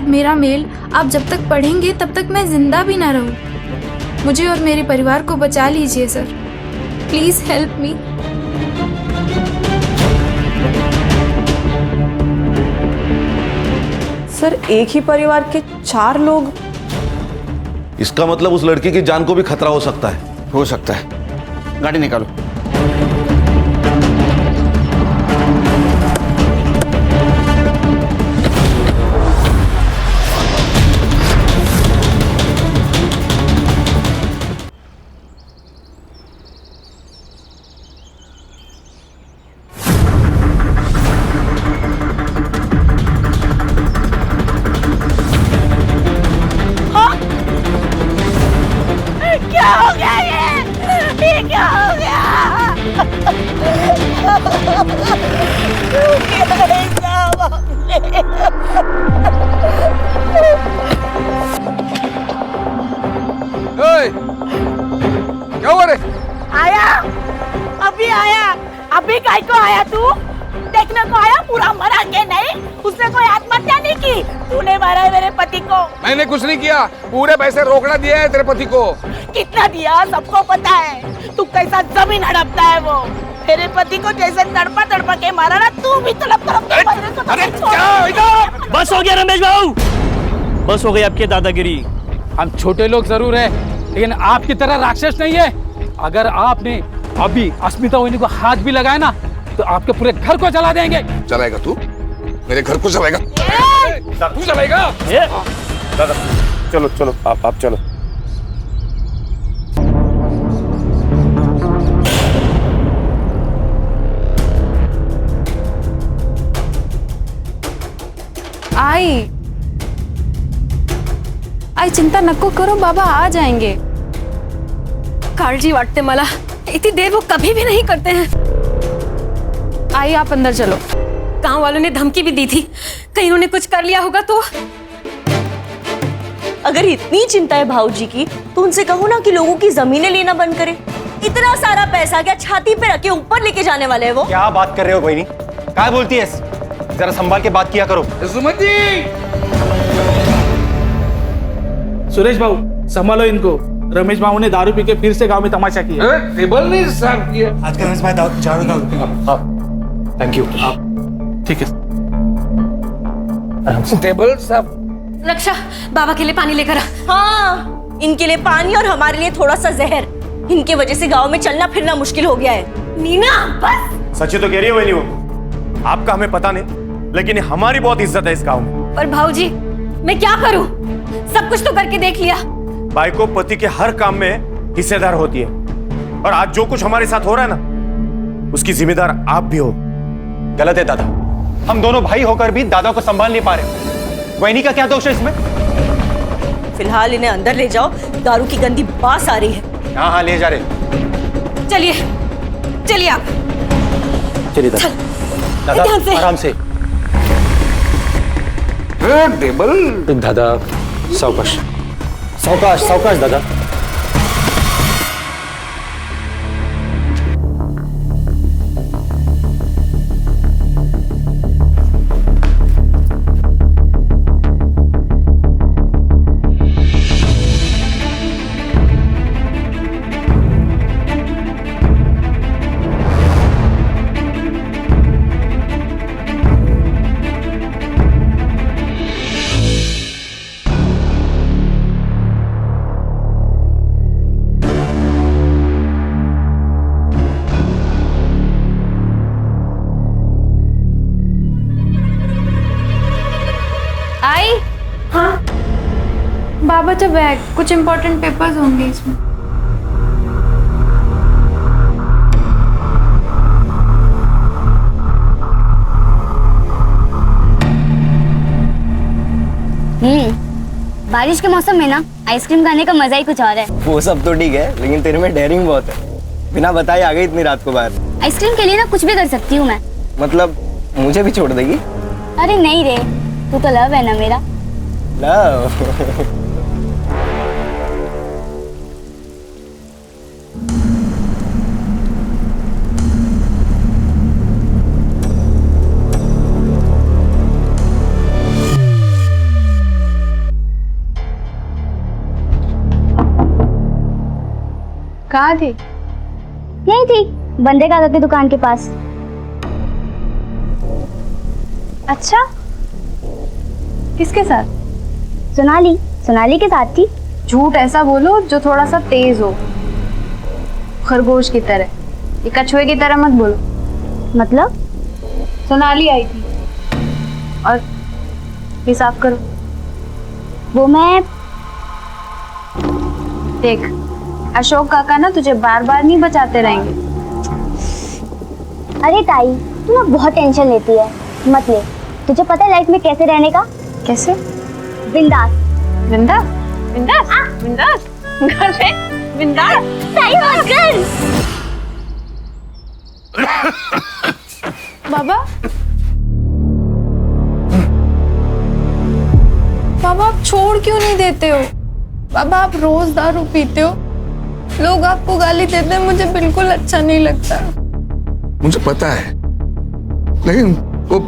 बाद मेरा मेल आप जब तक पढ़ेंगे तब तक मैं जिंदा भी ना रहूं। मुझे और मेरे परिवार को बचा लीजिए sir, please help me. Sir एक ही परिवार के 4 लोग? इसका मतलब उस लड़की की जान को भी खतरा हो सकता है। हो सकता है। गाड़ी निकालो। क्या हो गया ये क्या हो गया? क्या हुआ रे? आया, अभी आया। अभी काय को आया तू? देखने को आया पूरा मरा के नहीं? उसने कोई आत्महत्या नहीं की? तूने मारा है मेरे पति को। मैंने कुछ नहीं किया, पूरे पैसे रोकड़ा दिया है तेरे पति को। कितना दिया सबको पता है। तू कैसा जमीन हड़पता है वो। मेरे पति को जैसे तड़पा तड़पा के मारा ना, तू भी तड़प तड़प के मारे को। अरे क्या इधर? बस हो गया रमेश बाबू, बस हो गई आपकी दादागिरी। हम छोटे लोग जरूर हैं, लेकिन आपकी तरह राक्षस नहीं है। अगर आपने अभी अस्मिता वहिनी को हाथ भी लगाया ना, तो आपके पूरे घर को जला देंगे। चलाएगा तू? मेरे घर को चलाएगा? तू चलाएगा? दादा चलो चलो, आप चलो। आई चिंता नको करो, बाबा आ जाएंगे। काळजी वाटते मला, इतनी देर वो कभी भी नहीं करते हैं। आई आप अंदर चलो। गांव वालों ने धमकी भी दी थी, कहीं उन्होंने कुछ कर लिया होगा तो। अगर इतनी चिंता है भाऊजी की, तो उनसे कहो ना कि लोगों की जमीनें लेना बंद करें। इतना सारा पैसा क्या छाती पे रख के ऊपर लेके जाने वाले हैं वो? क्या बात कर रहे हो बहनी? क्या बोलती है? जरा संभाल के बात किया करो। सुमन जी! सुरेश बाबू संभालो इनको। रमेश बाबू ने दारू पी के फिर से गांव में तमाशा किया। टेबल नहीं साफ किया। आज का रमेश भाई चारों का। Thank you. ठीक है। टेबल साफ। रक्षा, बाबा के लिए पानी लेकर आ। हाँ, इनके लिए पानी और हमारे लिए थोड़ा सा जहर। इनके वजह से गांव में चलना फिरना मुश्किल हो गया है। नीना बस। सच्ची तो कह रही है बहनी वो। आपका हमें पता नहीं, लेकिन हमारी बहुत इज्जत है इस गांव में। पर भाऊजी मैं क्या करूं? सब कुछ तो करके देख लिया। भाई को पति के हर काम में हिस्सेदार होती है, और आज जो कुछ हमारे साथ हो रहा है ना, उसकी जिम्मेदार आप भी हो। गलत है दादा, हम दोनों भाई होकर भी दादा को संभाल नहीं पा रहे। वहिनी का क्या दोष है इसमें? फिलहाल इन्हें अंदर ले जाओ, दारू की गंदी बास आ रही है। हाँ हाँ ले जा रहे। चलिए चलिए आप। चलिए दादा। दादा ध्यान से। आराम से। टेबल। दादा सावकाश सावकाश सावकाश दादा। आई हाँ बाबा तो बैग, कुछ इम्पोर्टेंट पेपर्स होंगे इसमें। बारिश के मौसम में ना आइसक्रीम खाने का मजा ही कुछ और है। वो सब तो ठीक है, लेकिन तेरे में डेयरिंग बहुत है। बिना बताए आ गई इतनी रात को बाहर। आइसक्रीम के लिए ना कुछ भी कर सकती हूँ मैं। मतलब मुझे भी छोड़ देगी? अरे नहीं रे, तू तो लव है ना मेरा। लव? कहाँ थी? यही थी, बंदे काका की दुकान के पास। अच्छा, किसके साथ? सोनाली, सोनाली के साथ थी। झूठ ऐसा बोलो जो थोड़ा सा तेज हो, खरगोश की तरह। ये कछुए की तरह मत बोलो। मतलब? सोनाली आई थी। और ये साफ करो। वो मैं देख, अशोक काका ना तुझे बार बार नहीं बचाते रहेंगे। अरे ताई, तू ना बहुत टेंशन लेती है, मत ले। तुझे पता है लाइफ में कैसे रहने का? कैसे? बिंदास। बिंदास? बिंदास? बिंदास? अरे बिंदास? ताई मत कर। बाबा, बाबा आप छोड़ क्यों नहीं देते हो? बाबा आप रोज दारू पीते हो, लोग आपको गाली देते हैं, मुझे बिल्कुल अच्छा नहीं लगता। मुझे पता है, लेकिन वो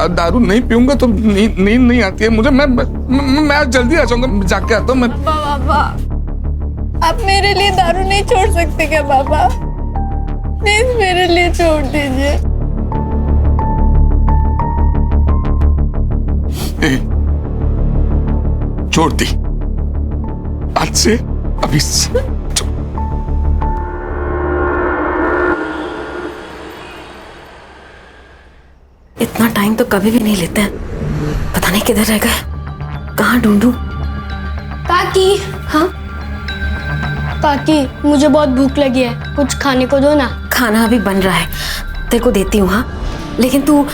दारू नहीं पीऊंगा तो नींद नहीं आती है मुझे। मैं आज जल्दी आ जाऊंगा, जाके आता हूँ मैं। बाबा आप मेरे लिए दारू नहीं छोड़ सकते क्या बाबा? प्लीज मेरे लिए छोड़ दीजिए। छोड़ दी, आज से, अभी से। इतना टाइम तो कभी भी नहीं लेते हैं। पता नहीं किधर रह गए, कहाँ ढूंढूं? काकी। हाँ काकी, मुझे बहुत भूख लगी है, कुछ खाने को दो ना। खाना अभी बन रहा है, तेरे को देती हूँ। हाँ, लेकिन तू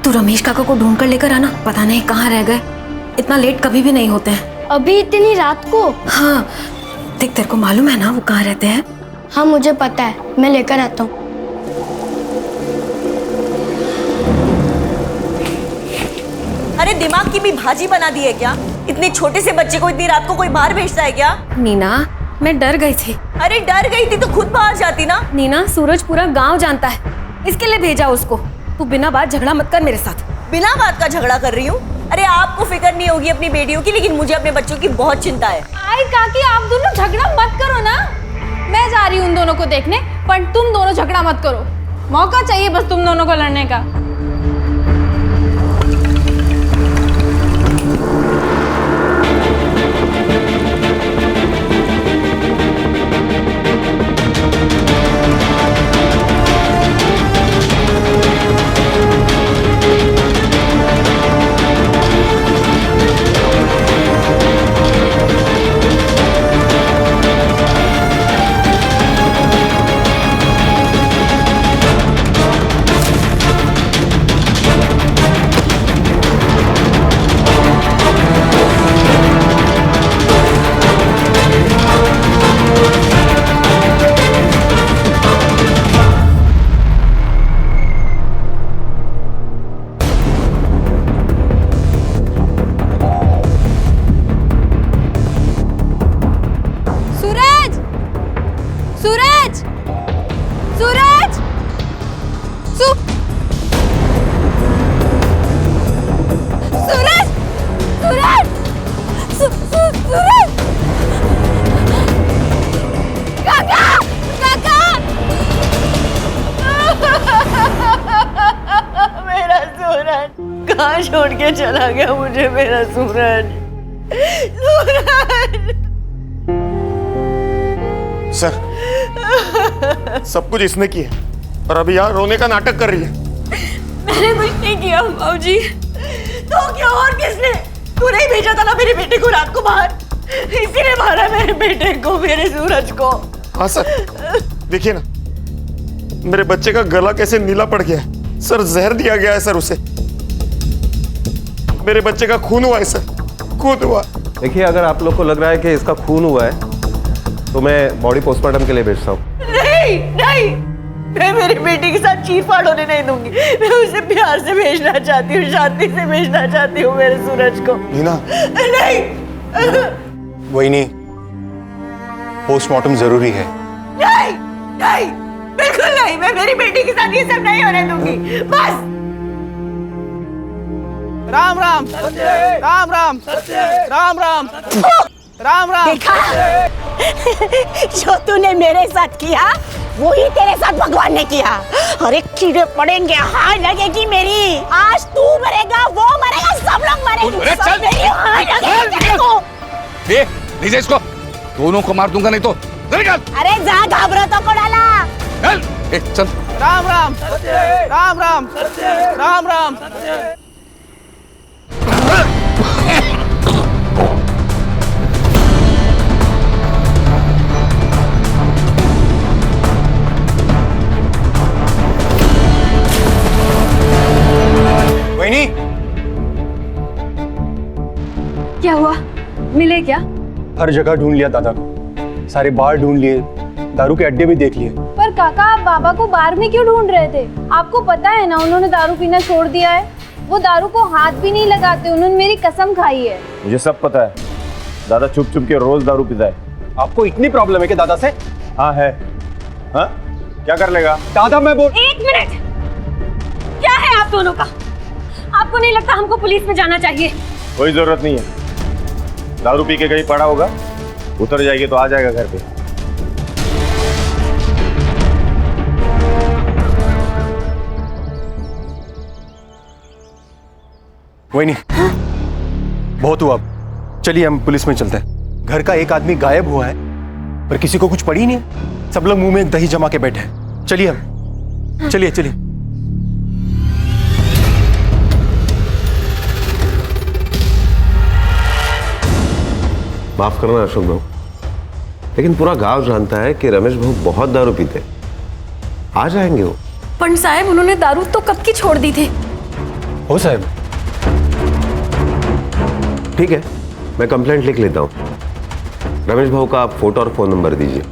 रमेश काका को ढूंढ कर लेकर आना। पता नहीं कहाँ रह गए, इतना लेट कभी भी नहीं होते हैं। अभी इतनी रात को? हाँ देख, तेरे को मालूम है ना वो कहाँ रहते हैं? हाँ मुझे पता है, मैं लेकर आता हूँ। अरे दिमाग की भी भाजी बना दी है क्या? इतने छोटे से बच्चे को इतनी रात को कोई बाहर भेजता है क्या? नीना, मैं डर गई थी। अरे डर गई थी तो खुद बाहर जाती ना। नीना, सूरज पूरा गांव जानता है, इसके लिए भेजा उसको। तू बिना बात झगड़ा मत कर मेरे साथ। बिना बात का झगड़ा कर रही हूँ? अरे आपको फिक्र नहीं होगी अपनी बेटियों की, लेकिन मुझे अपने बच्चों की बहुत चिंता है। आई काकी, आप दोनों झगड़ा मत करो ना, मैं जा रही हूँ उन दोनों को देखने, पर तुम दोनों झगड़ा मत करो। मौका चाहिए बस तुम दोनों को लड़ने का। कहाँ छोड़ के चला गया मुझे मेरा सूरज? सर, सब कुछ इसने किया और अभी यहाँ रोने का नाटक कर रही है। मैंने कुछ नहीं किया बाबूजी। तो क्या और किसने? तू नहीं भेजा था ना मेरे बेटे को रात को बाहर, इसीने मारा मेरे बेटे को, मेरे सूरज को। हाँ सर, देखिए ना मेरे बच्चे का गला कैसे नीला पड़ गया है। सर जहर दिया गया है सर उसे। मेरे बच्चे का खून हुआ है सर, खून हुआ। देखिए, अगर आप लोग को लग रहा है कि इसका खून हुआ है तो मैं बॉडी पोस्टमार्टम के लिए भेजता हूँ। नहीं नहीं, मैं मेरी बेटी के साथ चीरफाड़ होने नहीं दूंगी। मैं उसे प्यार से भेजना चाहती हूँ, शांति से भेजना चाहती हूँ मेरे सूरज को। नीना, नहीं वही नहीं, पोस्टमार्टम जरूरी है। नहीं नहीं, बिल्कुल नहीं, मैं मेरी बेटी के साथ ये सब नहीं होने दूंगी। बस। राम राम राम राम राम राम। राम राम। देखा जो तूने मेरे साथ किया वही तेरे साथ भगवान ने किया। अरे कीड़े पड़ेंगे, हाय लगेगी मेरी। आज तू मरेगा, वो मरेगा, सब लोग मरेंगे। सब मेरी हाय लगेगी तेरे को। लीजिए इसको, दोनों को मार दूंगा नहीं तो। अरे जा, घाबरो तो को डाला। चल। राम राम राम राम राम राम। वहीनी, क्या हुआ? मिले क्या? हर जगह ढूंढ लिया दादा को, सारे बार ढूंढ लिए, दारू के अड्डे भी देख लिए। पर काका, आप बाबा को बार में क्यों ढूंढ रहे थे? आपको पता है ना उन्होंने दारू पीना छोड़ दिया है। वो दारू को हाथ भी नहीं लगाते, उन्होंने मेरी कसम खाई है। मुझे सब पता है, दादा चुप चुप के रोज दारू पीता है। आपको इतनी प्रॉब्लम है कि दादा से? हाँ है। हाँ, क्या कर लेगा दादा? मैं बोल। एक मिनट, क्या है आप दोनों का? आपको नहीं लगता हमको पुलिस में जाना चाहिए? कोई जरूरत नहीं है, दारू पी के कहीं पड़ा होगा, उतर जाएगी तो आ जाएगा घर पे। वही नहीं, बहुत हुआ, चलिए हम पुलिस में चलते हैं। घर का एक आदमी गायब हुआ है पर किसी को कुछ पड़ी नहीं है, सब लोग मुंह में दही जमा के बैठे हैं। चलिए हम, चलिए चलिए। माफ करना अशोक भाऊ, लेकिन पूरा गांव जानता है कि रमेश भाऊ बहुत दारू पीते। आ जाएंगे वो। पंडित साहब, उन्होंने दारू तो कब की छोड़ दी थी। हो साहब। ठीक है, मैं कंप्लेंट लिख लेता हूँ। रमेश भाऊ का आप फोटो और फोन नंबर दीजिए।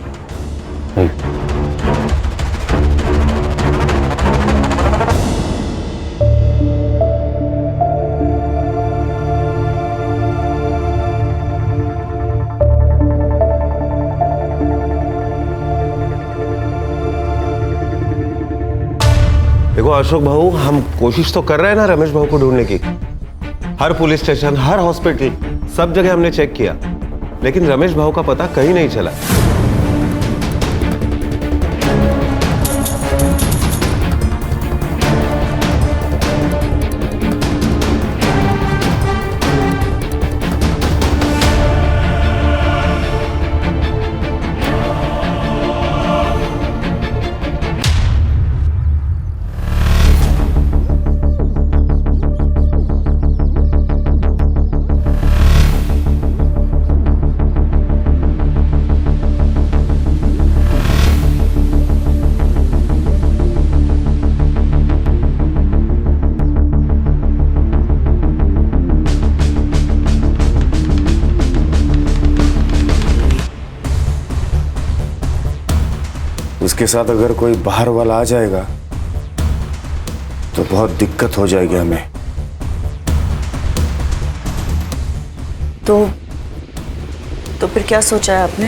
देखो अशोक भाऊ, हम कोशिश तो कर रहे हैं ना रमेश भाऊ को ढूंढने की। हर पुलिस स्टेशन, हर हॉस्पिटल, सब जगह हमने चेक किया, लेकिन रमेश भाऊ का पता कहीं नहीं चला। उसके साथ अगर कोई बाहर वाला आ जाएगा तो बहुत दिक्कत हो जाएगी हमें। तो फिर क्या सोचा है आपने?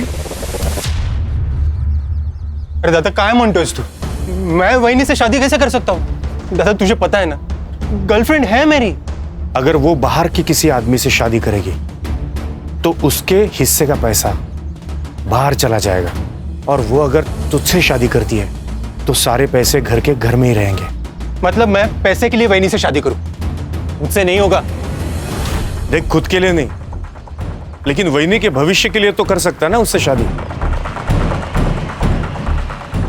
अरे दादा, काय म्हणतोयस तू? मैं वहीनी से शादी कैसे कर सकता हूँ? दादा तुझे पता है ना, गर्लफ्रेंड है मेरी। अगर वो बाहर की किसी आदमी से शादी करेगी तो उसके हिस्से का पैसा बाहर चला जाएगा, और वो अगर तुझसे शादी करती है तो सारे पैसे घर के घर में ही रहेंगे। मतलब मैं पैसे के लिए वहीनी से शादी करूं? मुझसे नहीं होगा। देख, खुद के लिए नहीं, लेकिन वहीनी के भविष्य के लिए तो कर सकता है ना उससे शादी।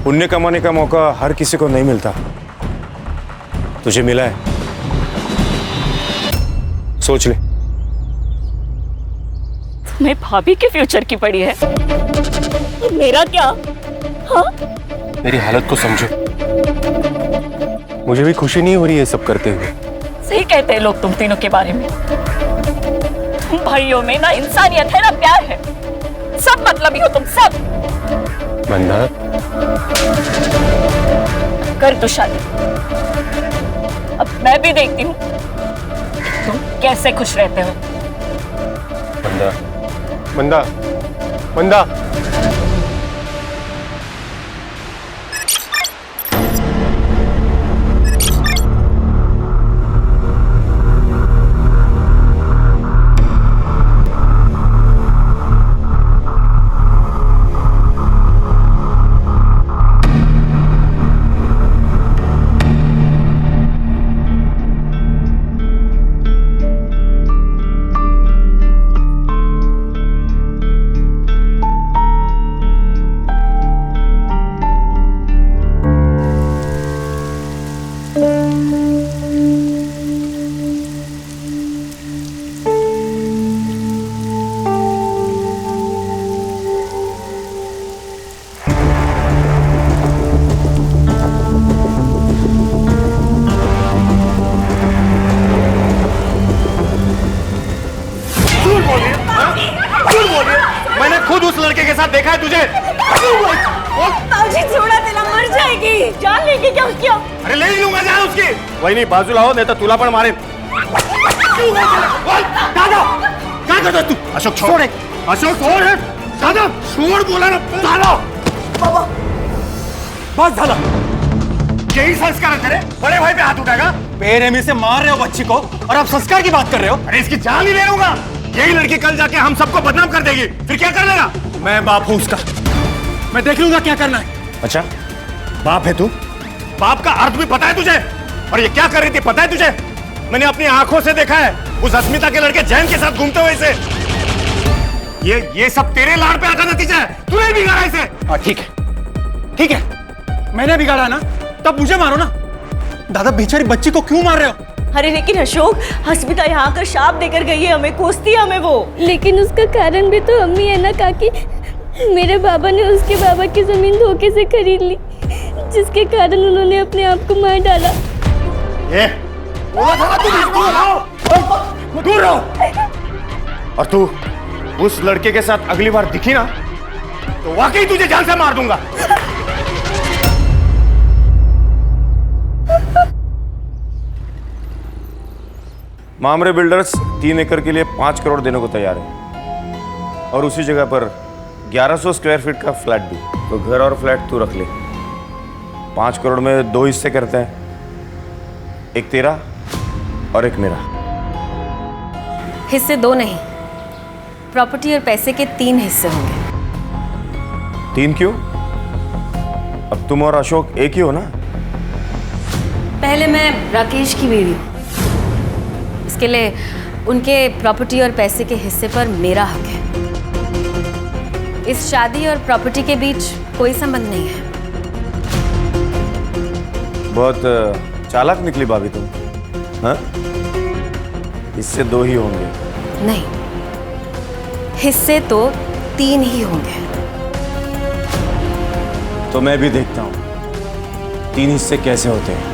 पुण्य कमाने का मौका हर किसी को नहीं मिलता, तुझे मिला है, सोच ले। तुम्हें भाभी के फ्यूचर की पड़ी है, मेरा क्या? हाँ? मेरी हालत को समझो, मुझे भी खुशी नहीं हो रही है सब करते हुए। सही कहते हैं लोग तुम तीनों के बारे में। तुम भाइयों में ना इंसानियत है ना प्यार है, सब मतलबी हो तुम सब। मंदा, कर दो शादी, अब मैं भी देखती हूँ तुम कैसे खुश रहते हो। मंदा, मंदा, मंदा। खुद उस लड़के के साथ देखा है तुझे? बाबूजी छोड़ा देना, मर जाएगी। जान लेंगे क्या उसकी? अरे ले ही लूंगा जान उसकी। वही नहीं, बाजू लाओ नहीं तो तुला पण मारे। दादा क्या करता तू? अशोक छोड़, अशोक छोड़, दादा छोड़ बोला ना दादा। बाबा बस झाला, यही संस्कार है तेरे? बड़े भाई पे हाथ उठाएगा? बेरहमी से मार रहे हो बच्ची को और आप संस्कार की बात कर रहे हो? अरे इसकी जान ही ले लूंगा। यही लड़की कल जाके हम सबको बदनाम कर देगी, फिर क्या कर लेगा? मैं बाप हूं उसका, मैं देख लूंगा क्या करना है। अच्छा बाप है तू? बाप का अर्थ भी पता है तुझे? और ये क्या कर रही थी पता है तुझे? मैंने अपनी आंखों से देखा है उस अस्मिता के लड़के जैन के साथ घूमते हुए इसे। ये सब तेरे लाड़ पे आकर नतीजा है, तूने बिगाड़ा इसे। ठीक है, ठीक है, मैंने बिगाड़ा ना, तब मुझे मारो ना। दादा बेचारी बच्ची को क्यों मार रहे हो? अरे लेकिन अशोक, अस्मिता यहाँ आकर शाप देकर गई है हमें, कोसती है हमें वो। लेकिन उसका कारण भी तो हम ही है ना काकी। मेरे बाबा ने उसके बाबा की जमीन धोखे से खरीद ली, जिसके कारण उन्होंने अपने आप को मार डाला। ये बोला था ना तुम दूर रहो। और तू उस लड़के के साथ अगली बार दिखी ना तो वाकई तुझे जान से मार दूंगा। मामरे बिल्डर्स 3 एकड़ के लिए 5 करोड़ देने को तैयार है और उसी जगह पर 1100 स्क्वायर फीट का फ्लैट भी। तो घर और फ्लैट तू रख ले। 5 करोड़ में 2 हिस्से करते हैं, एक तेरा और एक मेरा। हिस्से 2 नहीं, प्रॉपर्टी और पैसे के 3 हिस्से होंगे। 3 क्यों? अब तुम और अशोक एक ही हो ना? पहले मैं राकेश की बीवी हूँ, इसके लिए उनके प्रॉपर्टी और पैसे के हिस्से पर मेरा हक है। इस शादी और प्रॉपर्टी के बीच कोई संबंध नहीं है। बहुत चालाक निकली भाभी तुम, हाँ? हिस्से 2 ही होंगे। नहीं, हिस्से तो 3 ही होंगे। तो मैं भी देखता हूं 3 हिस्से कैसे होते हैं।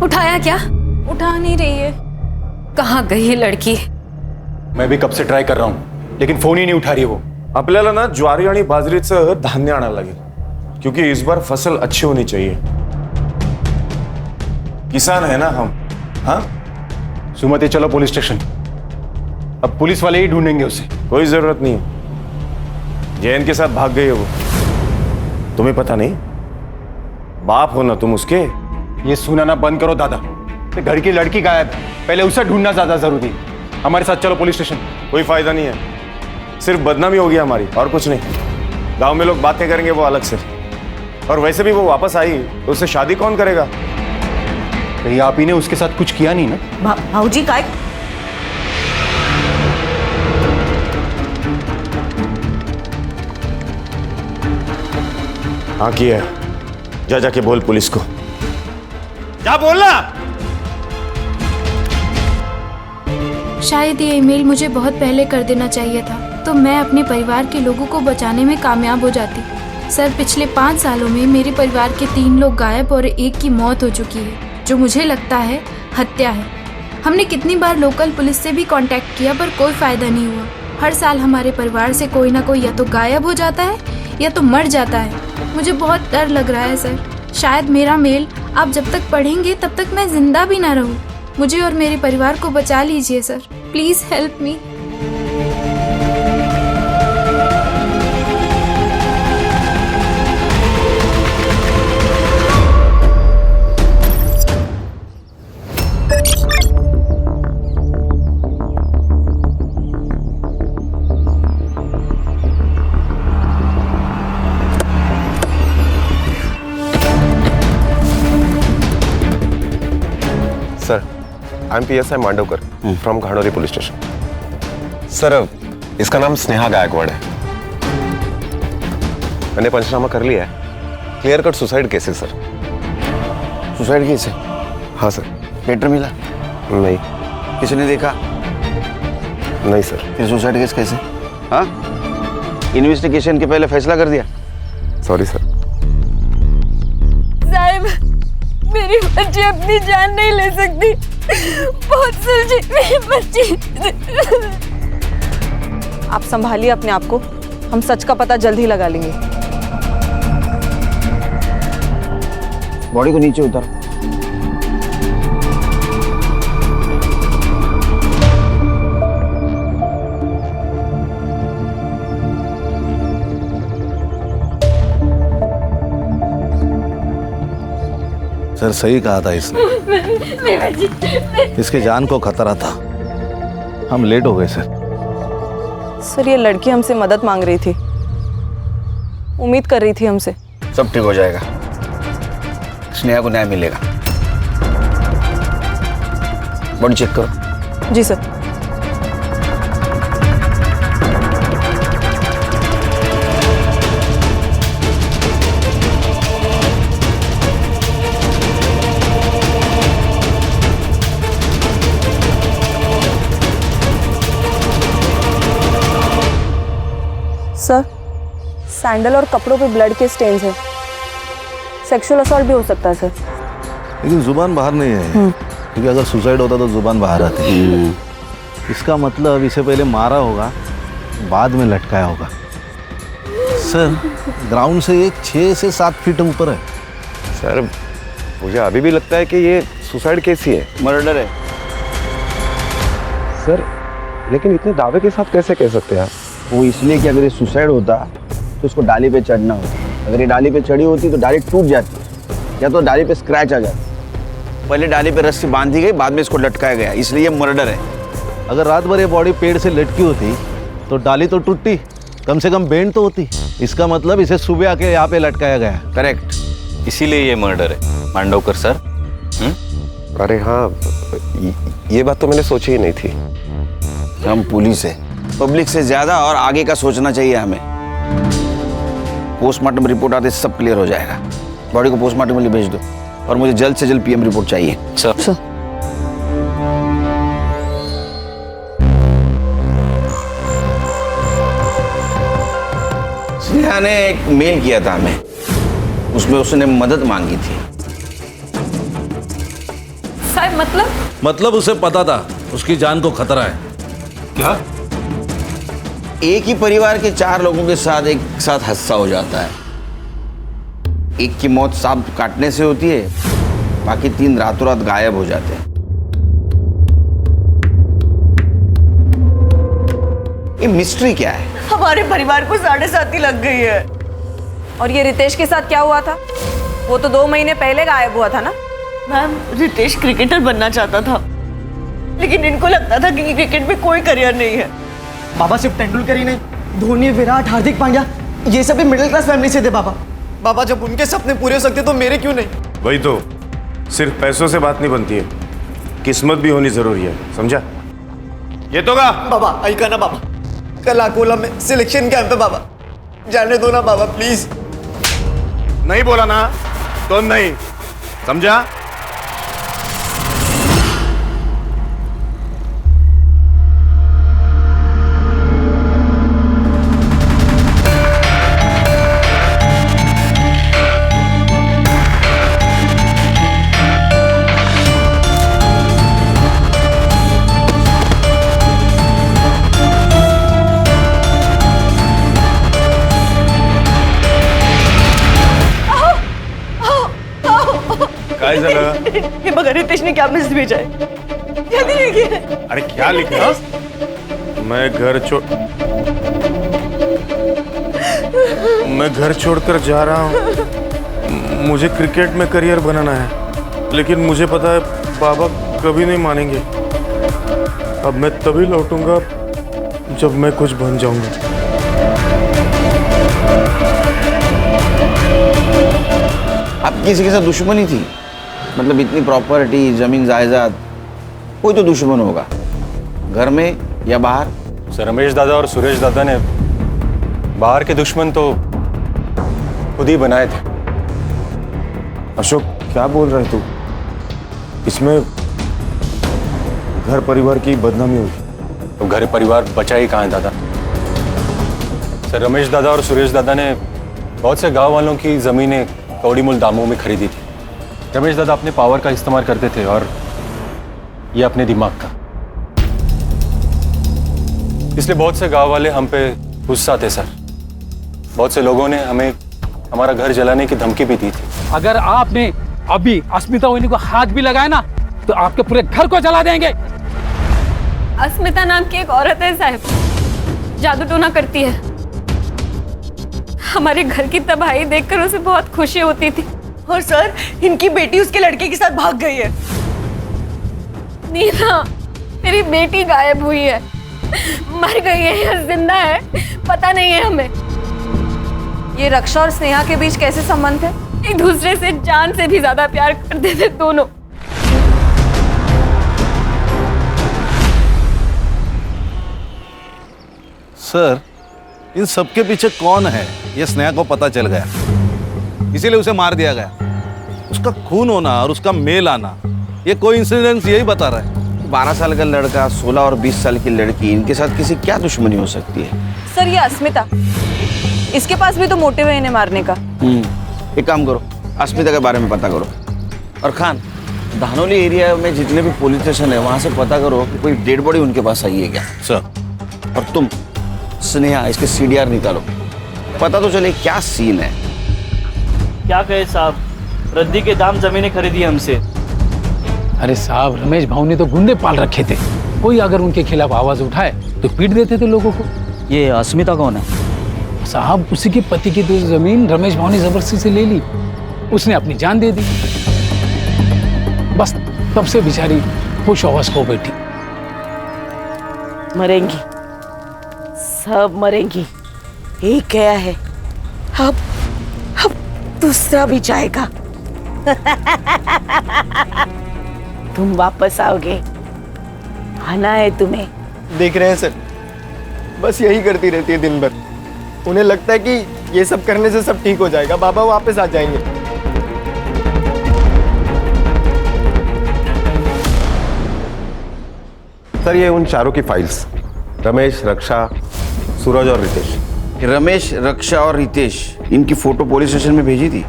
उठाया क्या? उठा नहीं रही है। कहाँ गई है लड़की? मैं भी कब से ट्राय कर रहा हूं लेकिन फोन ही नहीं उठा रही वो। आपल्याला ना ज्वारी आणि बाजरीचं धान्य आणायला लागेल क्योंकि इस बार फसल अच्छी होनी चाहिए। किसान है ना हम। हाँ सुमति चलो पुलिस स्टेशन, अब पुलिस वाले ही ढूंढेंगे उसे। कोई जरूरत नहीं है, जैन के साथ भाग गई है वो। तुम्हें पता नहीं? बाप हो ना तुम उसके। ये सुनाना बंद करो दादा, घर की लड़की गायब, पहले उसे ढूंढना ज्यादा जरूरी। हमारे साथ चलो पुलिस स्टेशन। कोई फायदा नहीं है, सिर्फ बदनामी होगी हमारी और कुछ नहीं। गांव में लोग बातें करेंगे वो अलग से, और वैसे भी वो वापस आई तो उससे शादी कौन करेगा? कहीं आप ही ने उसके साथ कुछ किया नहीं ना? भाऊजी काय? हाँ किया। जा जाके बोल पुलिस को, क्या बोलना? शायद ये ईमेल मुझे बहुत पहले कर देना चाहिए था, तो मैं अपने परिवार के लोगों को बचाने में कामयाब हो जाती। सर, पिछले 5 सालों में मेरे परिवार के 3 लोग गायब और 1 की मौत हो चुकी है, जो मुझे लगता है हत्या है। हमने कितनी बार लोकल पुलिस से भी कांटेक्ट किया पर कोई फायदा नहीं हुआ। हर साल हमारे परिवार से कोई ना कोई या तो गायब हो जाता है या तो मर जाता है। मुझे बहुत डर लग रहा है सर, शायद मेरा मेल आप जब तक पढ़ेंगे तब तक मैं जिंदा भी ना रहूं। मुझे और मेरे परिवार को बचा लीजिए sir, please help me. Sir, I am PSI Mandavkar from Ghanoli police station. Sir, इसका नाम स्नेहा गायकवाड़ है। मैंने पंचनामा कर लिया है। क्लियर कट सुसाइड केस है सर। सुसाइड केस है? हाँ सर। लेटर मिला? नहीं। किसी ने देखा? नहीं सर। फिर सुसाइड केस कैसे? हाँ, इन्वेस्टिगेशन के पहले फैसला कर दिया? Sorry sir. साहब, मेरी बच्ची अपनी जान नहीं ले सकती। बहुत सुलझी मेरी बच्ची। आप संभालिए अपने आप को, हम सच का पता जल्द ही लगा लेंगे। बॉडी को नीचे उतारो। सर, सही कहा था इसने। इसकी जान को खतरा था। हम लेट हो गए सर। सर, ये लड़की हमसे मदद मांग रही थी, उम्मीद कर रही थी हमसे। सब ठीक हो जाएगा, स्नेहा को न्याय मिलेगा। बॉडी चेक करो। जी सर। सर, सैंडल और कपड़ों पे ब्लड के स्टेन्स हैं। सेक्सुअल असॉल्ट भी हो सकता है सर। लेकिन जुबान बाहर नहीं है, क्योंकि अगर सुसाइड होता तो जुबान बाहर आती। इसका मतलब इसे पहले मारा होगा, बाद में लटकाया होगा। सर, ग्राउंड से ये 6 से 7 फीट ऊपर है। सर, मुझे अभी भी लगता है कि ये सुसाइड केस ही है। मर्डर है सर, लेकिन इतने दावे के साथ कैसे कह सकते हैं आप? वो इसलिए कि अगर ये सुसाइड होता तो उसको डाली पे चढ़ना होता। अगर ये डाली पे चढ़ी होती तो डाली टूट जाती, या तो डाली पे स्क्रैच आ जाता। पहले डाली पे रस्सी बांधी गई, बाद में इसको लटकाया गया, इसलिए ये मर्डर है। अगर रात भर ये बॉडी पेड़ से लटकी होती तो डाली तो टूटती, कम से कम बेंड तो होती। इसका मतलब इसे सुबह आके यहाँ पे लटकाया गया। करेक्ट, इसीलिए ये मर्डर है मांडवकर सर। अरे हाँ, ये बात तो मैंने सोची ही नहीं थी। हम पुलिस है, पब्लिक से ज्यादा और आगे का सोचना चाहिए हमें। पोस्टमार्टम रिपोर्ट आते सब क्लियर हो जाएगा। बॉडी को पोस्टमार्टम के लिए भेज दो, और मुझे जल्द से जल्द PM रिपोर्ट चाहिए। सर। स्नेहा ने एक मेल किया था हमें, उसमें उसने मदद मांगी थी। साहब, मतलब उसे पता था उसकी जान को खतरा है। क्या? एक ही परिवार के 4 लोगों के साथ एक साथ हादसा हो जाता है। एक की मौत सांप काटने से होती है, बाकी 3 रातों रात गायब हो जाते हैं। ये मिस्ट्री क्या है? हमारे परिवार को 7.5 लग गई है। और ये रितेश के साथ क्या हुआ था? वो तो 2 महीने पहले गायब हुआ था ना। मैम, रितेश क्रिकेटर बनना चाहता था, लेकिन इनको लगता था कि क्रिकेट में कोई करियर नहीं है। बाबा सिर्फ तेंदुलकर ही नहीं, धोनी, विराट, हार्दिक पांड्या, ये सब भी मिडिल क्लास फैमिली से थे। बाबा जब उनके सपने पूरे हो सकते तो मेरे क्यों नहीं? वही तो, सिर्फ पैसों से बात नहीं बनती है, किस्मत भी होनी जरूरी है, समझा? ये तो का बाबा ऐका ना बाबा, कल अकोला में सिलेक्शन कैंप है बाबा, जाने दो ना बाबा प्लीज। नहीं बोला ना तो नहीं, समझा? काय झालं? हे बघा, रितेशने क्या मैसेज भेजा है? जल्दी लिखिए। अरे क्या लिखा? मैं घर छोड़कर जा रहा हूँ, मुझे क्रिकेट में करियर बनाना है, लेकिन मुझे पता है बाबा कभी नहीं मानेंगे। अब मैं तभी लौटूंगा जब मैं कुछ बन जाऊंगा। आप किसी के साथ दुश्मनी थी? मतलब इतनी प्रॉपर्टी, जमीन जायदाद, कोई तो दुश्मन होगा, घर में या बाहर। सर रमेश दादा और सुरेश दादा ने बाहर के दुश्मन तो खुद ही बनाए थे। अशोक क्या बोल रहे तू? इसमें घर परिवार की बदनामी हुई। तो घर परिवार बचा ही कहाँ है दादा? सर रमेश दादा और सुरेश दादा ने बहुत से गांव वालों की जमीनें कौड़ी मूल दामों में खरीदी थी। रमेश दादा अपने पावर का इस्तेमाल करते थे और ये अपने दिमाग का। इसलिए बहुत से गांव वाले हम पे गुस्सा थे सर। बहुत से लोगों ने हमें हमारा घर जलाने की धमकी भी दी थी। अगर आपने अभी अस्मिता वहिनी को हाथ भी लगाया ना तो आपके पूरे घर को जला देंगे। अस्मिता नाम की एक औरत है साहब, जादू टोना करती है। हमारे घर की तबाही देखकर उसे बहुत खुशी होती थी। और सर, इनकी बेटी उसके लड़के के साथ भाग गई है। नीना, मेरी बेटी गायब हुई है, मर गई है या जिंदा है पता नहीं है हमें। ये रक्षा और स्नेहा के बीच कैसे संबंध है? एक दूसरे से जान से भी ज्यादा प्यार करते थे दोनों। सर, इन सबके पीछे कौन है ये स्नेहा को पता चल गया, इसीलिए उसे मार दिया गया। उसका खून होना और उसका मेल आना ये कोइंसिडेंस यही बता रहा है। 12 साल का लड़का, 16 और 20 साल की लड़की, इनके साथ किसी क्या दुश्मनी हो सकती है? सर ये अस्मिता, इसके पास भी तो मोटिव है इन्हें मारने का। एक काम करो, अस्मिता के बारे में पता करो। और खान, धानोली एरिया में जितने भी पुलिस स्टेशन है वहां से पता करो कि कोई डेड बॉडी उनके पास आई है क्या। सर। और तुम स्नेहा इसके CDR निकालो, पता तो चले क्या सीन है। क्या कहे साहब, रद्दी के दाम जमीनें खरीदी हमसे। अरे साहब, रमेश भाऊ ने तो गुंडे पाल रखे थे, कोई अगर उनके खिलाफ आवाज उठाए तो पीट देते थे लोगों को। ये अस्मिता कौन है? साहब, उसी के पति की तो जमीन रमेश भाऊ ने जबरदस्ती से ले ली, उसने अपनी जान दे दी। बस तब से बेचारी खुश हवस हो बैठी। मरेंगी, सब मरेंगी, एक गया है, अब दूसरा भी जाएगा। तुम वापस आओगे, आना है तुम्हें। देख रहे हैं सर, बस यही करती रहती है दिन भर। उन्हें लगता है कि ये सब करने से सब ठीक हो जाएगा, बाबा वापस आ जाएंगे। सर ये उन चारों की फाइल्स, रमेश, रक्षा, सूरज और रितेश। रमेश, रक्षा और रितेश, इनकी फोटो पुलिस स्टेशन में भेजी थी?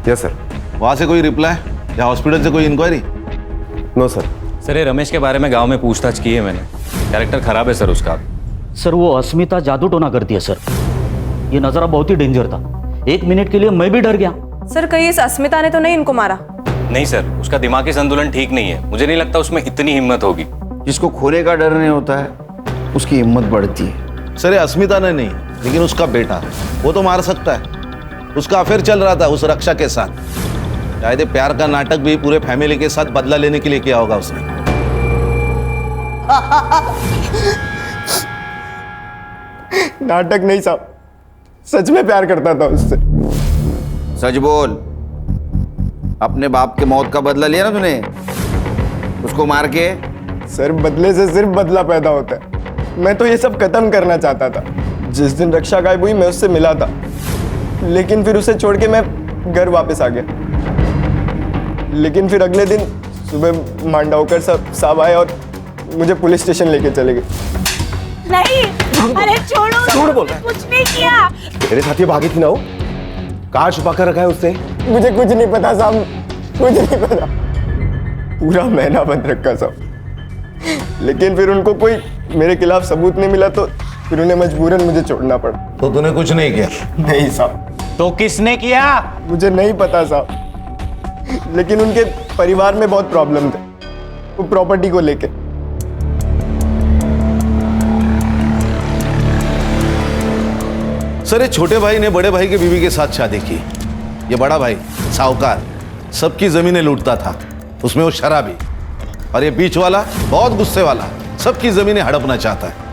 Yes sir. वहां से कोई रिप्लाई या हॉस्पिटल से कोई इंक्वायरी? No sir. सर ये रमेश के बारे में गांव में पूछताछ की है मैंने, कैरेक्टर खराब है सर उसका। सर वो अस्मिता जादू टोना करती है सर, ये नजारा बहुत ही डेंजर था, 1 मिनट के लिए मैं भी डर गया। सर कहीं इस अस्मिता ने तो नहीं इनको मारा? नहीं सर, उसका दिमागी संतुलन ठीक नहीं है, मुझे नहीं लगता उसमें इतनी हिम्मत होगी। जिसको खोने का डर नहीं होता है उसकी हिम्मत बढ़ती है। सर ये अस्मिता ने नहीं, लेकिन उसका बेटा, वो तो मार सकता है। उसका अफेयर चल रहा था उस रक्षा के साथ। शायद प्यार का नाटक भी पूरे फैमिली के साथ बदला लेने के लिए किया होगा उसने। नाटक नहीं साहब, सच में प्यार करता था उससे। सच बोल, अपने बाप के मौत का बदला लिया ना तूने उसको मार के? सर बदले से सिर्फ बदला पैदा होता है। मैं तो ये सब खत्म करना चाहता था। जिस दिन रक्षा गायब हुई मैं उससे मिला था, लेकिन फिर उसे छोड़ के मैं घर वापस आ गया। लेकिन फिर अगले दिन सुबह मांडावकर साहब आए और मुझे पुलिस स्टेशन लेके चले गए। नहीं, अरे छोड़ो, झूठ बोल रहा है। कुछ नहीं किया। मेरे साथ ये भागी थी ना, वो कहाँ छुपा कर रखा है उससे? मुझे कुछ नहीं पता साहब, कुछ नहीं पता। पूरा महीना बंद रखा साहब, लेकिन फिर उनको कोई मेरे खिलाफ सबूत नहीं मिला तो फिर उन्हें मजबूरन मुझे छोड़ना पड़ा। तो तूने कुछ नहीं किया? नहीं साहब। तो किसने किया? मुझे नहीं पता साहब, लेकिन उनके परिवार में बहुत प्रॉब्लम थे, वो प्रॉपर्टी को लेके। सर ये छोटे भाई ने बड़े भाई के बीवी के साथ शादी की। ये बड़ा भाई साहूकार, सबकी जमीनें लूटता था, उसमें वो शराबी। और ये बीच वाला बहुत गुस्से वाला, सबकी जमीनें हड़पना चाहता है।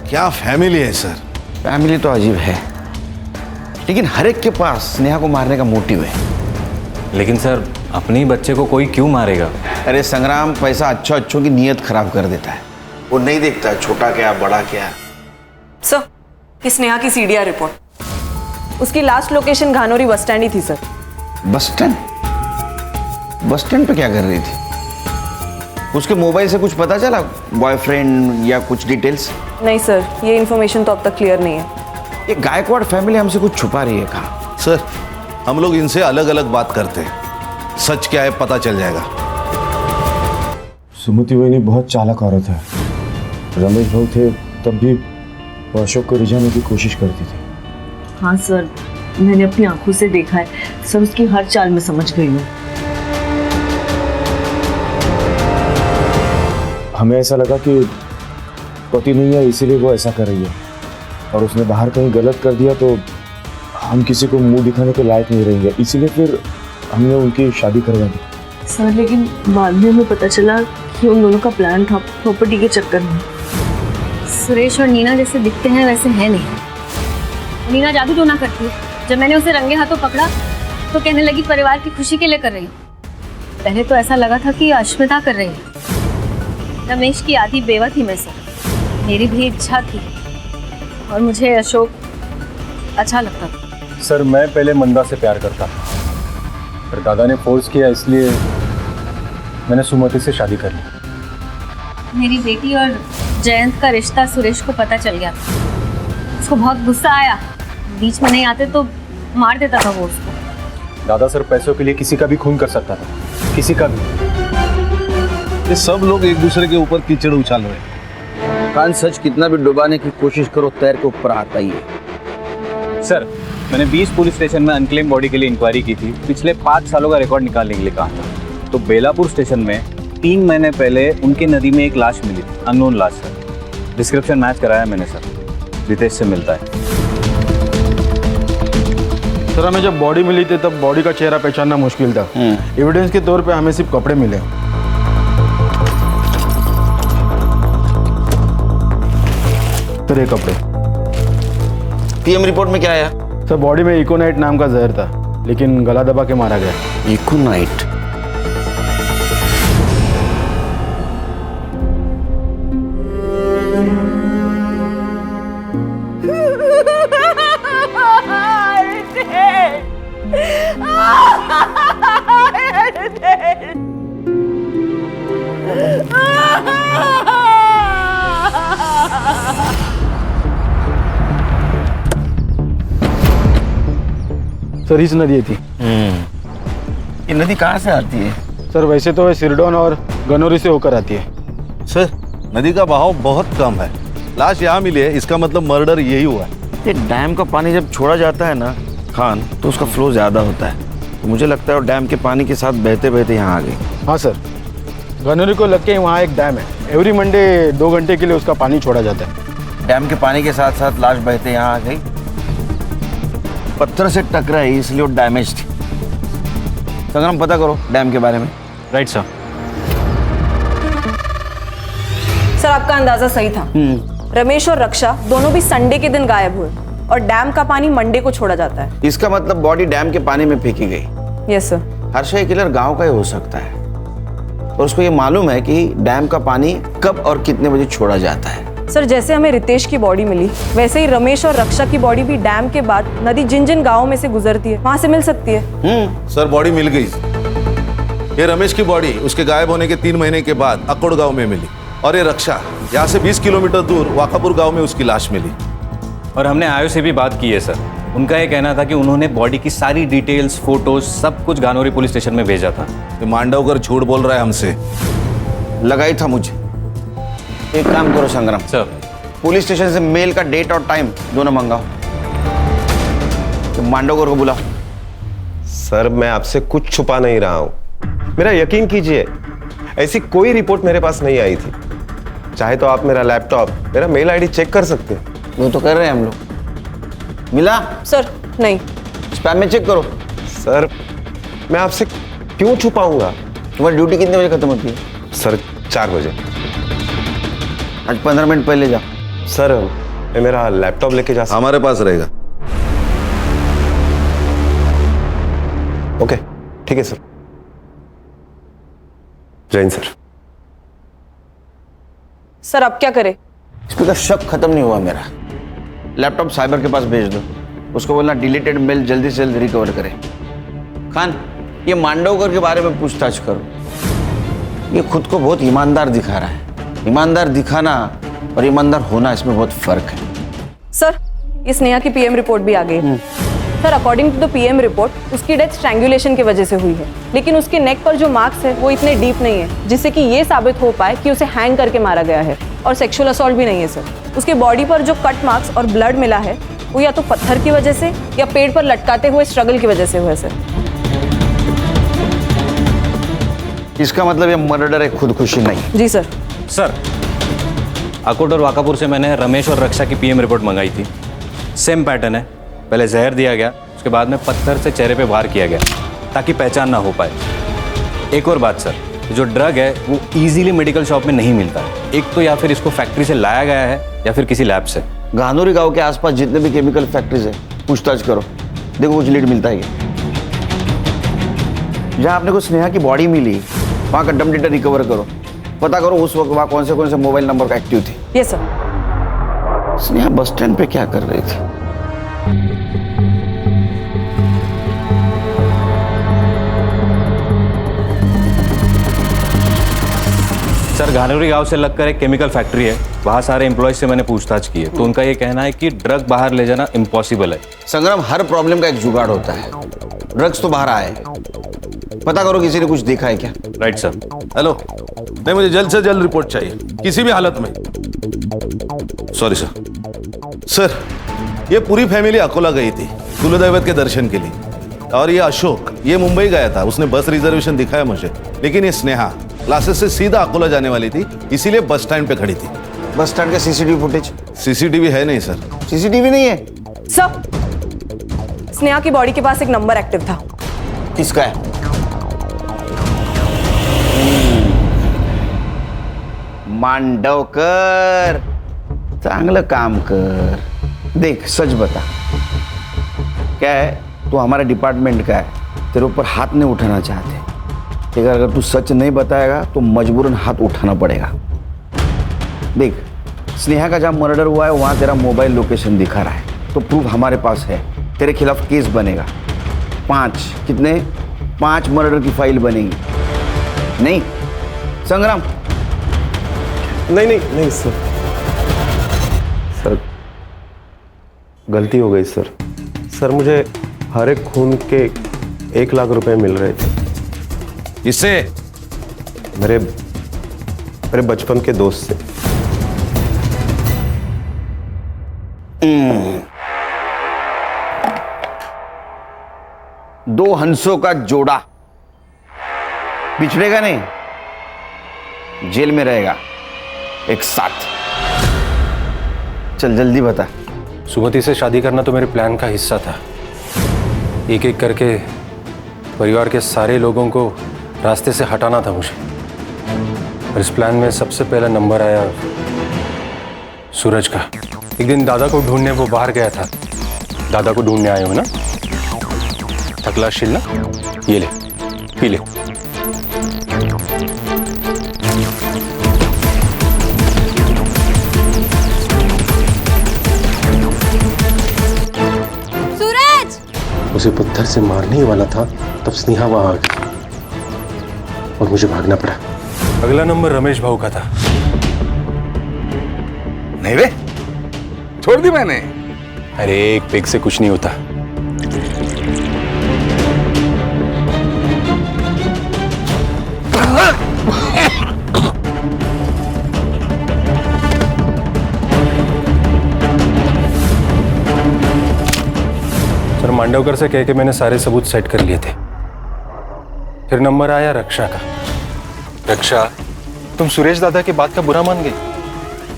क्या फैमिली है सर। फैमिली तो अजीब है, लेकिन हर एक के पास स्नेहा को मारने का मोटिव है। लेकिन सर अपने ही बच्चे को कोई क्यों मारेगा? अरे संग्राम, पैसा अच्छों की नीयत खराब कर देता है। वो नहीं देखता है छोटा क्या बड़ा क्या। सर, ये स्नेहा की सीडीआर रिपोर्ट। उसकी लास्ट लोकेशन घानोरी बस स्टैंड ही थी sir. Bus stand? Bus stand पे क्या कर रही थी? उसके मोबाइल से कुछ पता चला, बॉयफ्रेंड या कुछ डिटेल्स? नहीं सर, ये इन्फॉर्मेशन तो अब तक क्लियर नहीं है। ये गायकवाड़ फैमिली हमसे कुछ छुपा रही है। कहाँ? सर, हम लोग इनसे अलग अलग बात करते हैं, सच क्या है पता चल जाएगा। सुमति वही बहुत चालाक औरत है। रमेश भाऊ थे तब भी वो अशोक को रिझाने की कोशिश करती थी। हाँ सर, मैंने अपनी आंखों से देखा है सर, उसकी हर चाल में समझ गई हूँ। हमें ऐसा लगा कि पति नहीं है इसीलिए वो ऐसा कर रही है, और उसने बाहर कहीं गलत कर दिया तो हम किसी को मुंह दिखाने के लायक नहीं रहेंगे, इसीलिए फिर हमने उनकी शादी करवा दी। सर लेकिन बाद में हमें पता चला कि उन दोनों का प्लान था प्रॉपर्टी के चक्कर में। सुरेश और नीना जैसे दिखते हैं वैसे है नहीं। नीना जादू टोना करती है। जब मैंने उसे रंगे हाथों पकड़ा तो कहने लगी परिवार की खुशी के लिए कर रही हूँ। पहले तो ऐसा लगा था कि अश्मिता कर रही है। रमेश की आधी बेवा थी मैं सर, मेरी भी इच्छा थी और मुझे अशोक अच्छा लगता था। सर, मैं पहले मंदा से प्यार करता था, पर दादा ने फोर्स किया इसलिए मैंने सुमति से शादी कर ली। मेरी बेटी और जयंत का रिश्ता सुरेश को पता चल गया था। उसको बहुत गुस्सा आया, बीच में नहीं आते तो मार देता था वो उसको। दादा सर पैसों के लिए किसी का भी खून कर सकता था, किसी का भी। ये सब लोग एक दूसरे के ऊपर कीचड़ उछाल रहे हैं। कान सच कितना भी डुबाने की कोशिश करो, तैर के ऊपर आता ही है। सर, मैंने 20 पुलिस स्टेशन में अनक्लेम बॉडी के लिए इंक्वायरी की थी। पिछले 5 सालों का रिकॉर्ड निकालने के लिए कहा था। तो बेलापुर स्टेशन में 3 महीने पहले उनकी नदी में एक लाश मिली थी, अननोन लाश सर। डिस्क्रिप्शन मैच कराया मैंने सर, रितेश से मिलता है। सर, हमें जब बॉडी मिली थी तब बॉडी का चेहरा पहचानना मुश्किल था। एविडेंस के तौर पे हमें सिर्फ कपड़े मिले। सर, ये कपड़े। पीएम रिपोर्ट में क्या आया? सर, बॉडी में इकोनाइट नाम का जहर था, लेकिन गला दबा के मारा गया। इकोनाइट? सर, इस नदी थी। ये नदी कहाँ से आती है? सर, वैसे तो ये सिरडोन और गनौरी से होकर आती है। सर, नदी का बहाव बहुत कम है। लाश यहाँ मिली है, इसका मतलब मर्डर यही हुआ है। ये डैम का पानी जब छोड़ा जाता है ना खान, तो उसका फ्लो ज़्यादा होता है। तो मुझे लगता है वो डैम के पानी के साथ बहते बहते यहाँ आ गई। हाँ सर, गनौरी को लग के वहाँ एक डैम है। एवरी मंडे 2 घंटे के लिए उसका पानी छोड़ा जाता है। डैम के पानी के साथ साथ लाश बहते यहाँ आ गई। पत्थर से टकराई इसलिए वो डैमेज थी। संग्राम, पता करो डैम के बारे में। Right sir. सर, आपका अंदाजा सही था। रमेश और रक्षा दोनों भी संडे के दिन गायब हुए और डैम का पानी मंडे को छोड़ा जाता है। इसका मतलब बॉडी डैम के पानी में फेंकी गई। Yes sir. हर्षा किलर गांव का ही हो सकता है, और उसको ये मालूम है कि डैम का पानी कब और कितने बजे छोड़ा जाता है। सर, जैसे हमें रितेश की बॉडी मिली, वैसे ही रमेश और रक्षा की बॉडी भी डैम के बाद नदी जिन जिन गाँवों में से गुजरती है वहां से मिल सकती है। सर, बॉडी मिल गई। ये रमेश की बॉडी उसके गायब होने के 3 महीने के बाद अकोड़ गांव में मिली, और ये रक्षा यहाँ से 20 किलोमीटर दूर वाकापुर गांव में उसकी लाश मिली। और हमने आयो से भी बात की है सर। उनका ये कहना था कि उन्होंने बॉडी की सारी डिटेल्स, फोटोज सब कुछ घानोरी पुलिस स्टेशन में भेजा था। ये मांडवकर झूठ बोल रहा है हमसे। लगा ही था मुझे। एक काम करो संग्राम सर, पुलिस स्टेशन से मेल का डेट और टाइम दोनों मंगाओ। तो मांडवकर को बुलाओ। सर, मैं आपसे कुछ छुपा नहीं रहा हूं। मेरा यकीन कीजिए, ऐसी कोई रिपोर्ट मेरे पास नहीं आई थी। चाहे तो आप मेरा लैपटॉप, मेरा मेल आईडी चेक कर सकते हैं। वो तो कर रहे हैं हम लोग। मिला? सर, नहीं। स्पैम में चेक करो। सर, मैं आपसे क्यों छुपाऊंगा? तुम्हारी ड्यूटी कितने बजे खत्म होती है? सर, 4 बजे। आज 15 मिनट पहले जा। सर, मैं मेरा लैपटॉप लेके जा सकता? हमारे पास रहेगा। ओके, ठीक है सर। जैन सर। सर अब क्या करें? इस पे का शक खत्म नहीं हुआ मेरा। लैपटॉप साइबर के पास भेज दो, उसको बोलना डिलीटेड मेल जल्दी से जल्दी रिकवर करे। खान, ये मांडवकर के बारे में पूछताछ करो। ये खुद को बहुत ईमानदार दिखा रहा है। ईमानदार दिखाना और ईमानदार होना, इसमें बहुत फर्क है। सर ये स्नेहा की पीएम रिपोर्ट भी आ गई है। Sir according to the PM report उसकी डेथ स्ट्रैंगुलेशन की वजह से हुई है, लेकिन उसके नेक पर जो मार्क्स है वो इतने डीप नहीं है जिससे कि ये साबित हो पाए कि उसे हैंग करके मारा गया है, और सेक्सुअल असॉल्ट भी नहीं है सर। उसके बॉडी पर जो कट मार्क्स और ब्लड मिला है वो या तो पत्थर की वजह से या पेड़ पर लटकाते हुए स्ट्रगल की वजह से हुआ है सर। इसका मतलब ये मर्डर है, खुदकुशी नहीं। जी सर। सर आकोट और वाकापुर से मैंने रमेश और रक्षा की पीएम रिपोर्ट मंगाई थी। सेम पैटर्न है, पहले जहर दिया गया, उसके बाद में पत्थर से चेहरे पे वार किया गया ताकि पहचान ना हो पाए। एक और बात सर, जो ड्रग है वो इजीली मेडिकल शॉप में नहीं मिलता है। एक तो या फिर इसको फैक्ट्री से लाया गया है या फिर किसी लैब से। गांधोरी गांव के आसपास जितने भी केमिकल फैक्ट्रीज है पूछताछ करो, देखो कुछ लीड मिलता है क्या। जहाँ आपने को स्नेहा की बॉडी मिली वहाँ का डम डेटा रिकवर करो, पता करो उस वक्त वहाँ कौन से मोबाइल नंबर का एक्टिव थे। Yes sir. Sneha bus stand पे क्या कर रही थी? सर गानोरी गांव से लगकर एक केमिकल फैक्ट्री है, वहाँ सारे एम्प्लॉयज से मैंने पूछताछ की है, तो उनका ये कहना है कि ड्रग बाहर ले जाना इम्पॉसिबल है। संग्राम, हर प्रॉब्लम का एक जुगाड़ होता है। ड्रग्स तो बाहर आए, पता करो किसी ने कुछ देखा है क्या। Right sir. हेलो, नहीं मुझे जल्द से जल्द रिपोर्ट चाहिए, किसी भी हालत में। Sorry sir. सर ये पूरी फैमिली अकोला गई थी कुलदैवत के दर्शन के लिए, और ये अशोक ये मुंबई गया था, उसने बस रिजर्वेशन दिखाया मुझे। लेकिन ये स्नेहा क्लासेस से सीधा अकोला जाने वाली थी, इसीलिए बस स्टैंड पे खड़ी थी। बस स्टैंड का सीसीटीवी फुटेज? सीसीटीवी है नहीं सर। सीसीटीवी नहीं है सर। स्नेहा की बॉडी के पास एक नंबर एक्टिव था। किसका है? मांडवकर, चांगलं काम कर। देख सच बता, क्या है, तू हमारे डिपार्टमेंट का है, तेरे ऊपर हाथ नहीं उठाना चाहते, लेकिन अगर तू सच नहीं बताएगा तो मजबूरन हाथ उठाना पड़ेगा। देख, स्नेहा का जहाँ मर्डर हुआ है वहाँ तेरा मोबाइल लोकेशन दिखा रहा है, तो प्रूफ हमारे पास है, तेरे खिलाफ केस बनेगा। 5 मर्डर की फाइल बनेगी। नहीं संग्राम? नहीं सर, सर गलती हो गई सर। सर मुझे हर एक खून के 1 लाख रुपए मिल रहे थे। इससे मेरे बचपन के दोस्त से। दो हंसों का जोड़ा बिछड़ेगा नहीं, जेल में रहेगा एक साथ। चल जल्दी बता। सुमति से शादी करना तो मेरे प्लान का हिस्सा था। एक एक करके परिवार के सारे लोगों को रास्ते से हटाना था मुझे, और इस प्लान में सबसे पहला नंबर आया सूरज का। एक दिन दादा को ढूंढने वो बाहर गया था। दादा को ढूंढने आए हो ना? थकलाशील ना? ये ले, पी ले। सूरज! उसे पत्थर से मारने ही वाला था तब स्नेहा वहां आ गई और मुझे भागना पड़ा। अगला नंबर रमेश भाऊ का था। नहीं रे, छोड़ दी मैंने। अरे एक पेग से कुछ नहीं होता। सर मांडवकर से कह के मैंने सारे सबूत सेट कर लिए थे। फिर नंबर आया रक्षा का। रक्षा, तुम सुरेश दादा की बात का बुरा मान गई?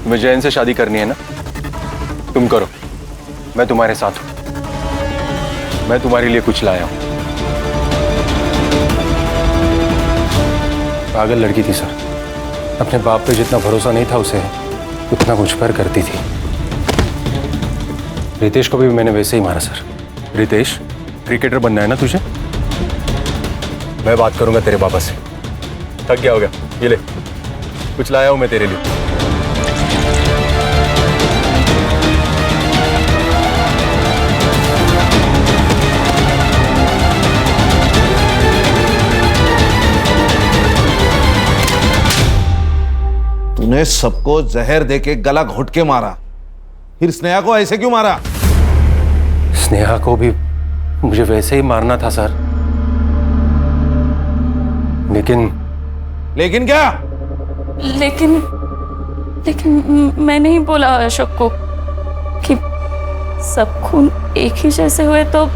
तुम्हें जैन से शादी करनी है ना? तुम करो, मैं तुम्हारे साथ हूं। मैं तुम्हारे लिए कुछ लाया हूं। पागल लड़की थी सर, अपने बाप पे जितना भरोसा नहीं था उसे उतना मुझ पर करती थी। रितेश को भी मैंने वैसे ही मारा सर। रितेश, क्रिकेटर बनना है ना तुझे? मैं बात करूंगा तेरे पापा से, थक गया होगा, ये ले, कुछ लाया हूं मैं तेरे लिए। तूने सबको जहर देके गला घोट के मारा, फिर स्नेहा को ऐसे क्यों मारा? स्नेहा को भी मुझे वैसे ही मारना था सर, लेकिन क्या? लेकिन मैं नहीं बोला अशोक को कि सब खून एक ही जैसे हुए तो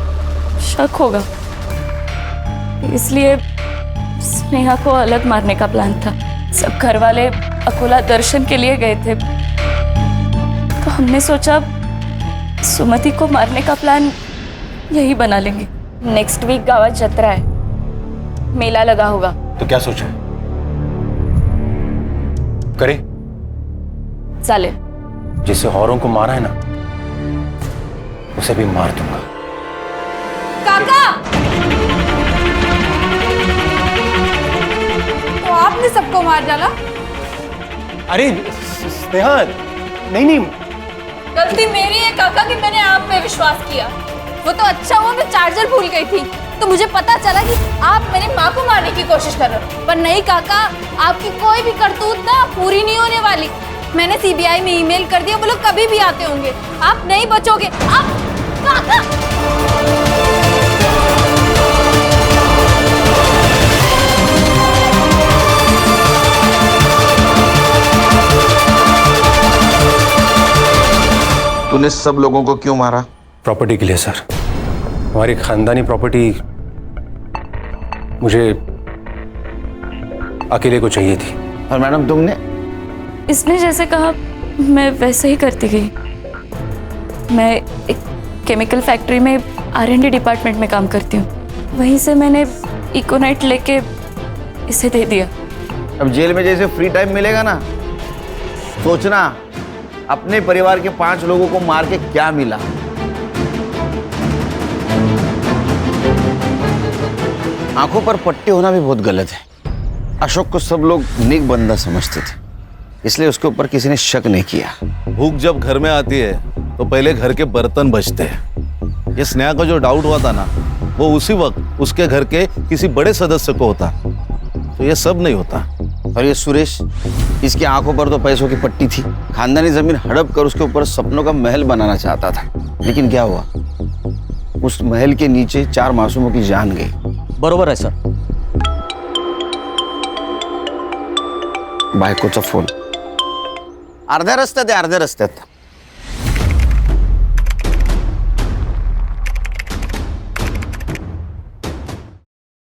शक होगा, इसलिए स्नेहा को अलग मारने का प्लान था। सब घर वाले अकोला दर्शन के लिए गए थे, तो हमने सोचा सुमति को मारने का प्लान यही बना लेंगे। नेक्स्ट वीक गावात जत्रा है, मेला लगा होगा। तो क्या सोचा करे? चालेल। जिसे औरों को मारा है ना, उसे भी मार दूंगा। काका, तो आपने सबको मार डाला? अरे स्नेहा, नहीं, गलती मेरी है काका कि मैंने आप पे विश्वास किया। वो तो अच्छा हुआ मैं चार्जर भूल गई थी, तो मुझे पता चला कि आप मेरी माँ को मारने की कोशिश कर रहे हो। पर नहीं काका, आपकी कोई भी करतूत ना पूरी नहीं होने वाली। मैंने सीबीआई में ईमेल कर दिया, वो लोग कभी भी आते होंगे, आप नहीं बचोगे। आप काका, तूने सब लोगों को क्यों मारा? प्रॉपर्टी के लिए सर। हमारी खानदानी प्रॉपर्टी मुझे अकेले को चाहिए थी। और मैडम तुमने? इसने जैसे कहा मैं वैसे ही करती गई। मैं एक केमिकल फैक्ट्री में R&D डिपार्टमेंट में काम करती हूँ, वहीं से मैंने इकोनाइट लेके इसे दे दिया। अब जेल में जैसे फ्री टाइम मिलेगा ना, सोचना अपने परिवार के 5 लोगों को मार के क्या मिला। आंखों पर पट्टे होना भी बहुत गलत है। अशोक को सब लोग नेक बंदा समझते थे, इसलिए उसके ऊपर किसी ने शक नहीं किया। भूख जब घर में आती है तो पहले घर के बर्तन बचते हैं। ये स्नेहा को जो डाउट हुआ था ना, वो उसी वक्त उसके घर के किसी बड़े सदस्य को होता, तो ये सब नहीं होता। और ये सुरेश, इसकी आंखों पर तो पैसों की पट्टी थी। खानदानी जमीन हड़प कर उसके ऊपर सपनों का महल बनाना चाहता था, लेकिन क्या हुआ, उस महल के नीचे 4 मासूमों की जान गई। बरोबर आहे सर। बायकोचा फोन अर्ध्या रस्त्यात.